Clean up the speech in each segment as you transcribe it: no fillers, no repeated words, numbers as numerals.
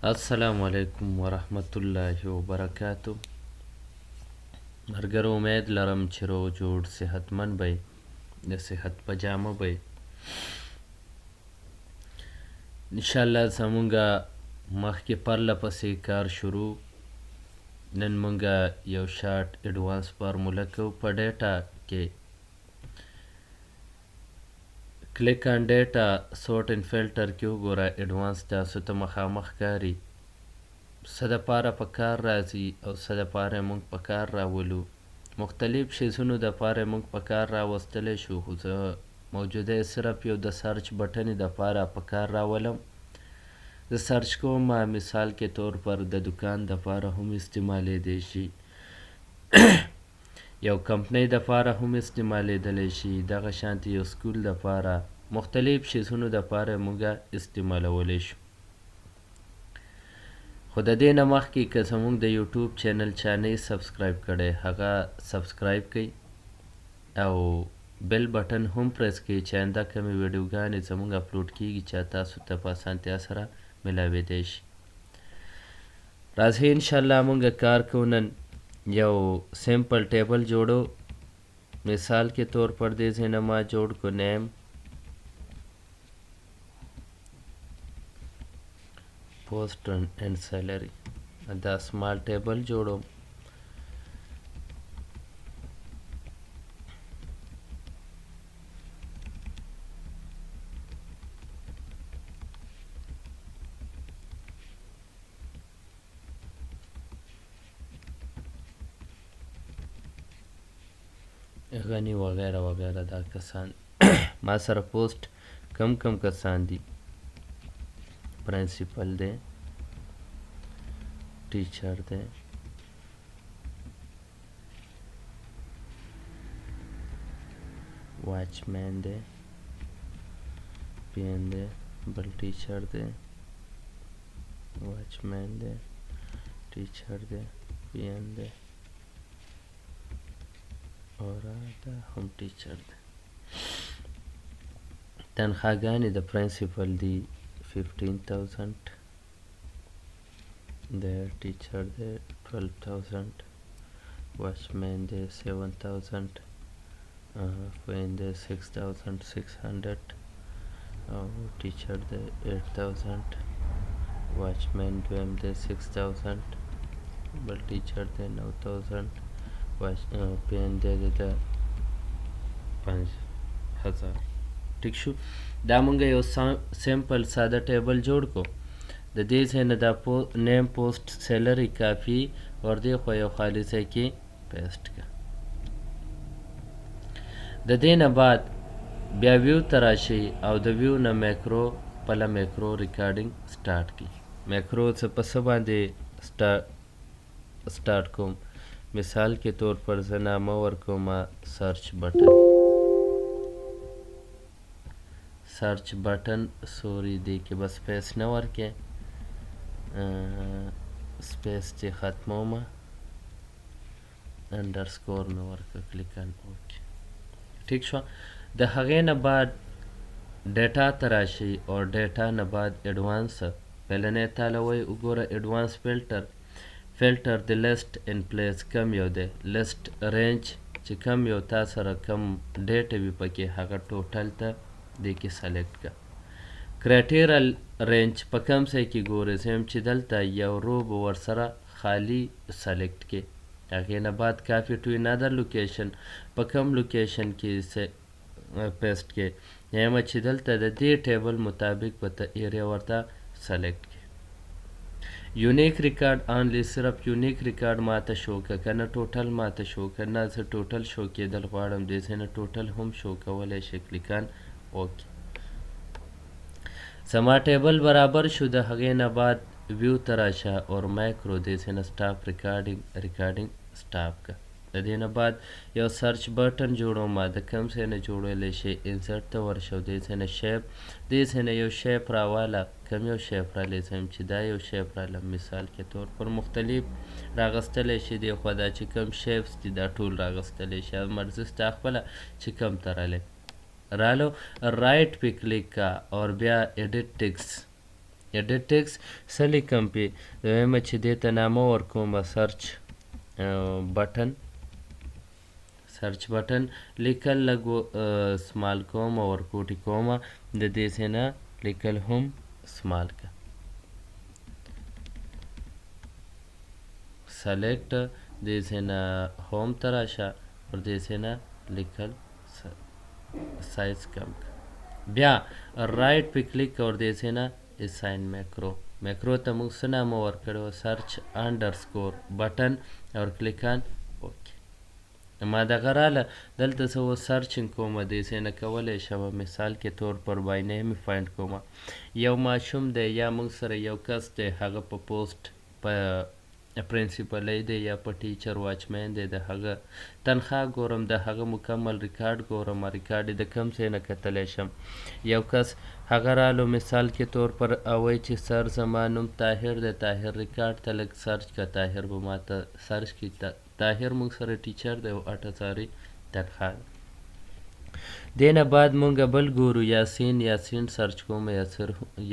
السلام علیکم ورحمت الله وبرکاتو. مرګر امید لرم چې روغ جوړ صحتمند به د صحت په جامه به انشاءالله زمونږه مخکې پرله پسې کار شروع. نن مونږه یو شارټ اډوانس فارموله کوو په ډیټا کې. کلیک آن ډیټا سورټ ان فلټر کې وګوره اډوانس تاسو ته مخامخ ښکاري څه دپاره په کار راځي او څه دپاره یې مونږ په کار راولو. مختلف شیزونو دپاره یې مونږ په کار راوستلی شو، خو زه موجوده یې صرف یو د سرچ بټن دپاره په کار راولم. زه سرچ کوم، مثال کې طور پر د دکان دپاره هم استعمالیدی شي، یو کمپنۍ دپاره هم استعمالیدلی شي، دغه شانتې یو سکول دپاره، مختلف شیزونو دپاره یې مونږ استعمالولی شو. خو د دې نه مخکې که زموږ د یوټیوب چینل چا نه یې سبسکرایب کړی هغه سبسکرایب کړئ او بیل بټن هم پریس کړئ چې آینده کومې ویډیوګانې زموږ اپلوډ کیږي چې تاسو ته په اسانتیا سره میلاویدی شي. راځئ انشاءالله مونږ کار کوو. نن یو سیمپل ټیبل جوړو. مثال کې طور پر دې ځای نه ما جوړ کو نیم post and salary. دا سمال ټیبل جوړوم. غنی وغیره وغیره دا کسان ما سره پوسټ کم کسان دي. پرنسپل دی، ټیچر دی، واچمین دی، پین دی، بل ټیچر دی، واچمین دی، ټیچر دی، پین دی اور دا هم ټیچر دی. تنخواګانې د پرنسپل دی 15,000 د ټیچر دی 12,000 واچمین دی 7,000 فین دی 6,600 او ټیچر دی 8,000 واچمین دویم دی 6,000 بل ټیچر دی 9,000 پین دی د 5,000. ټیک شو. دا مونږ یو سیمپل ساده ټیبل جوړ کو. د دې ځای نه دا نیم پوسټ سیلری کافي ور دې خوا یو خالي ځای کې پیسټ کړه. د دې نه بعد بیا ویو ته راشئ او د ویو نه میکرو خپله میکرو ریکارډینګ سټارټ کړي. میکرو څه په څه باندې سټارټ کوم. مثال کې طور پر زه نامه ورکوم سرچ بټن. سرچ بټن سوري دی کې بس سپیس نه ورکې، سپیس چې ختموم انډرسکور مې ورکړه کلیکن اوکې. ټیک شوه. د هغې نه بعد ډیټا ته راشئ او ډیټا نه بعد اډوانس پهلنی تاله وایي وګوره اډوانس فلټر د لیسټ ان پلیس کم یو دی. لیسټ رینج چې کم یو تا سره کم ډیټا وي پکې هغه ټوټل ته دې کې سلیکټ کړه. کرایټیریل رینج په کم ځای کې ګورئ زه یم چې دلته یو رو به ورسره خالي سلیکټ کړې. هغې نه بعد کافي ټو انادر لوکیشن په کم لوکیشن کې پیسټ کړې. یم چې دلته د دې ټیبل مطابق به ته ایریا ورته سلیکټ کړې. یونیک ریکارډ آنلی صرف یونیک ریکارډ ماته شو که که نه ټوټل ماته شو که نه زه ټوټل شو کېدل غواړم دې ځای نه ټوټل هم شو کولی شي کلیکان اوکې. زما ټیبل برابر شو. د هغې نه بعد ویو ته راشه اور مایکرو دې ځای نه سټاپ ریکارډینګ سټاپ کړه. د دې نه بعد یو سرچ بټن جوړوم. د کوم ځای نه جوړولی شي انسرټ ته ورشه دې ځای نه شیپ دې ځای نه یو شیپ راواله. کوم یو شیپ رالی زه یم چې دا یو شیپ رالم. مثال کې طور پر مختلف راغستلی شي دې خوا دا چې کوم شیپس دي دا ټول راغستلی شي. مرضي ستا خپله چې کوم ته رالی رالو رائٹ پہ کلک کا اور بیا ایڈٹ ٹیکس ایډیټ ټیکس څه لیکم پې دویمه چې دې ته نامه ورکومه سرچ بټن لیکل لږ سمال کوم او ورکوټي کومه د دې ځای نه لیکل هم سمال که سلیکټ دې ځای نه هوم ته راشه پر دې ځای نه لیکل سایز کم که بیا رایټ پې کلیک او دې ځای نه اساین میکرو ته موږ څه نامه ورکړې وه سرچ انډرسکور بټن اور کلیک آن اوکې ما دغه راله دلته څه و سرچینګ کومه دې ځای نه کولی شمه مثال کې طور پر بای نیم فایند کومه یو ماشوم دی یا موږ سره یو کس دی هغه په پوسټ په پرنسپلی دی یا په ټیچر واچمین دی د هغه تنخواه ګورم د هغه مکمل ریکارډ ګورم ریکارډ یې د کوم ځای نه کتلی شم یو کس هغه رالو مثال کې طور پر وایي چې سر زما نوم طاهر دی طاهر ریکارډ ته لږ سرچ که طاهر به ما ته سرچ کړي طاهر موږ سره ټیچر دی او 8000 تنخواه دې نه بعد مونږ بل ګورو یاسین سرچ کوم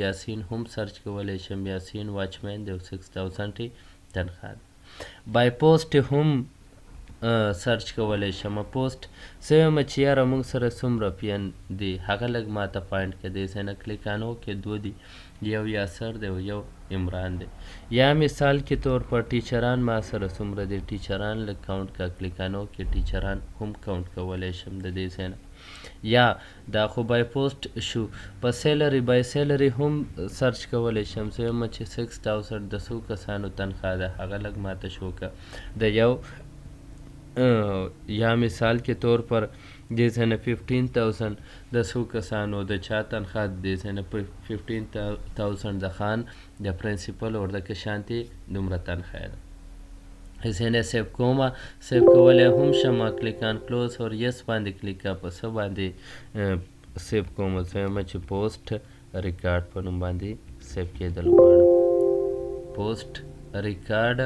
یاسین هم سرچ کولی شم یاسین واچمین دی او 6000 تنخواه بای پوسټ هم سرچ کولی شم پوسټ څه ویمه چې یاره موږ سره څومره پین دی هغه لږ ماته فایند که دی ځای نه کلیکانو کې دو دي یو یاسر دی او یو عمران دی یا مثال کې طور پر ټیچران ما سره څومره دی ټیچران لږ کاونټ که کلیکانو کې ټیچران هم کاونټ کولی شم د دې ځای نه یا دا خو بای پوسټ شو په بای سیلري هم سرچ کولی شم زه وایم چې 6000 د څو کسانو تنخواه ده هغه لږ ماته شو که د یو یا مثال کې طور پر دې ځای نه 15000 د څو کسانو د چا تنخواه دې ځای نه 15000 د خان د پرنسپل اور د کشانتي دومره تنخواه ده ځای نه سیو کومه سیو کولی هم شم کلیکان کلوز اور یس باندې کلیکه په څه باندې سیو کومه زه وایم چې پوسټ ریکارډ په نوم باندې سیو کېدل غواړم پوسټ ریکارډ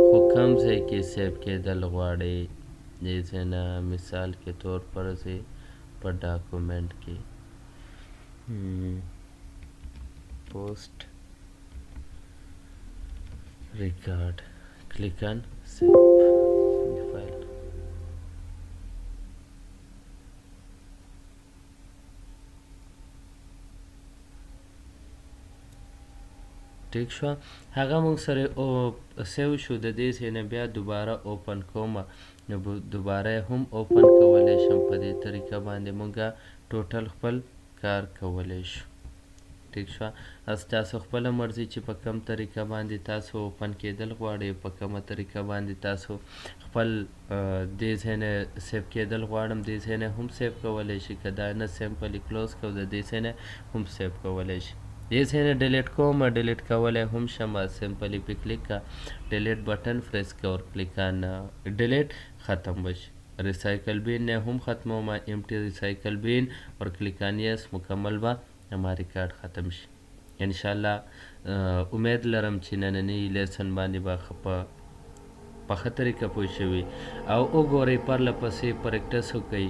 خو کوم ځای کې سیو کېدل غواړئ دې ځای نه مثال کې طور پر ځای په ډاکومنټ کې پوسټ ریکارډ کلیک آن save the file ټیک شو هغه موږ سره سیو شو د دې ځای نه بیا دوباره اوپن کومه نو دوباره هم اوپن کولی شم په دې طریقه باندې موږ ټوټل خپل کار کولی شو ټیک شوه تاسو خپله مرضي چې په کوم طریقه باندې تاسو اوپن کېدل غواړئ په کومه طریقه باندې تاسو خپل دې ځای نه سیو کېدل غواړم دې ځای نه هم سیو کولی شي که دا نه سمپلي کلوز کړو د دې ځای نه هم سیو کولی شي دې ځای نه ډیلیټ کوم ډیلیټ کولی هم شم سمپلي پې کلیک که ډیلیټ بټن پریس که اور کلیک آن ډیلیټ ختم بشي ریسایکل بین نه هم ختموم امټي ریسایکل بین اور کلیک آن یس مکمل به زما ریکارډ ختم شي انشاءالله امید لرم چې نننی لیسن باندې به په ښه طریقه پوه شوي او وګورئ پرله پسې پریکټس وکئ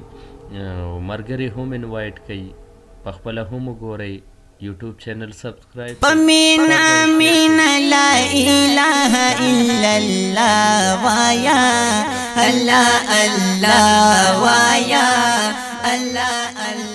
ملګري هم انوایټ کئ پخپله هم وګورئ یوټیوب چینل سبسکرایب مینا مینا لا اله الا الله وایا الله الله وایا الله الله